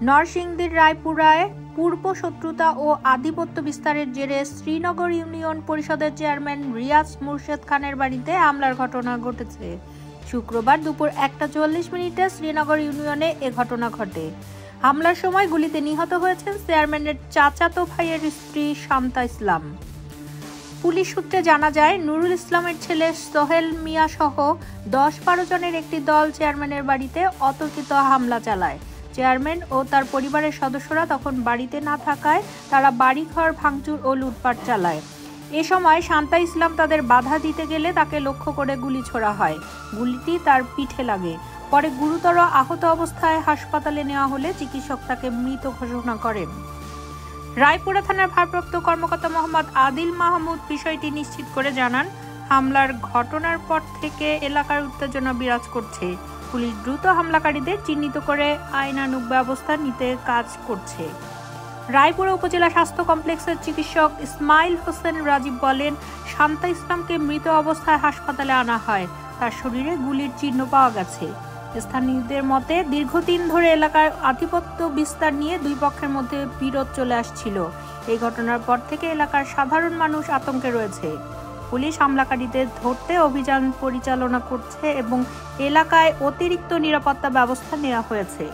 নরসিংদীর রায়পুরায় পূর্ব শত্রুতা ও আধিপত্য বিস্তারের জেরে শ্রীনগর ইউনিয়ন পরিষদের চেয়ারম্যান রিয়াজ মুর্শেদ খানের বাড়িতে হামলার ঘটনা ঘটেছে। শুক্রবার দুপুর 1:40 শ্রীনগর ইউনিয়নে এ ঘটনা ঘটে। হামলার সময় গুলিতে নিহত হয়েছেন চেয়ারম্যানের চাচাতো ভাইয়ের স্ত্রী শান্তা ইসলাম। পুলিশ সূত্রে জানা যায়, নুরুল ইসলামের ছেলে সোহেল মিয়া সহ 10-12 জনের একটি দল চেয়ারম্যানের বাড়িতে অতর্কিত হামলা চালায়। চেয়ারম্যান ও তার পরিবারের সদস্যরা তখন বাড়িতে না থাকায় তারা বাড়িঘর ভাঙচুর ও লুটপাট চালায়। এ সময় শান্তা ইসলাম তাদের বাধা দিতে গেলে তাকে লক্ষ্য করে গুলি ছোড়া হয়। গুলিটি তার পিঠে লাগে। পরে গুরুতর আহত অবস্থায় হাসপাতালে নেওয়া হলে চিকিৎসক তাকে মৃত ঘোষণা করেন। রায়পুরা থানার ভারপ্রাপ্ত কর্মকর্তা মোহাম্মদ আদিল মাহমুদ বিষয়টি নিশ্চিত করে জানান, হামলার ঘটনার পর থেকে এলাকার উত্তেজনা বিরাজ করছে। পুলিশ দ্রুত হামলাকারীদের চিহ্নিত করে আইনানুগ ব্যবস্থা নিতে কাজ করছে। রায়পুরা উপজেলা স্বাস্থ্য কমপ্লেক্সের চিকিৎসক ইসমাইল হোসেন রাজীব বলেন, শান্তা ইসলামকে মৃত অবস্থায় হাসপাতালে আনা হয়। তার শরীরে গুলির চিহ্ন পাওয়া গেছে। স্থানীয়দের মতে, দীর্ঘদিন ধরে এলাকার আধিপত্য বিস্তার নিয়ে দুই পক্ষের মধ্যে বিরোধ চলে আসছিল। এই ঘটনার পর থেকে এলাকার সাধারণ মানুষ আতঙ্কে রয়েছে। পুলিশ হামলাকারীদের ধরতে অভিযান পরিচালনা করছে এবং এলাকায় অতিরিক্ত নিরাপত্তা ব্যবস্থা নেওয়া হয়েছে।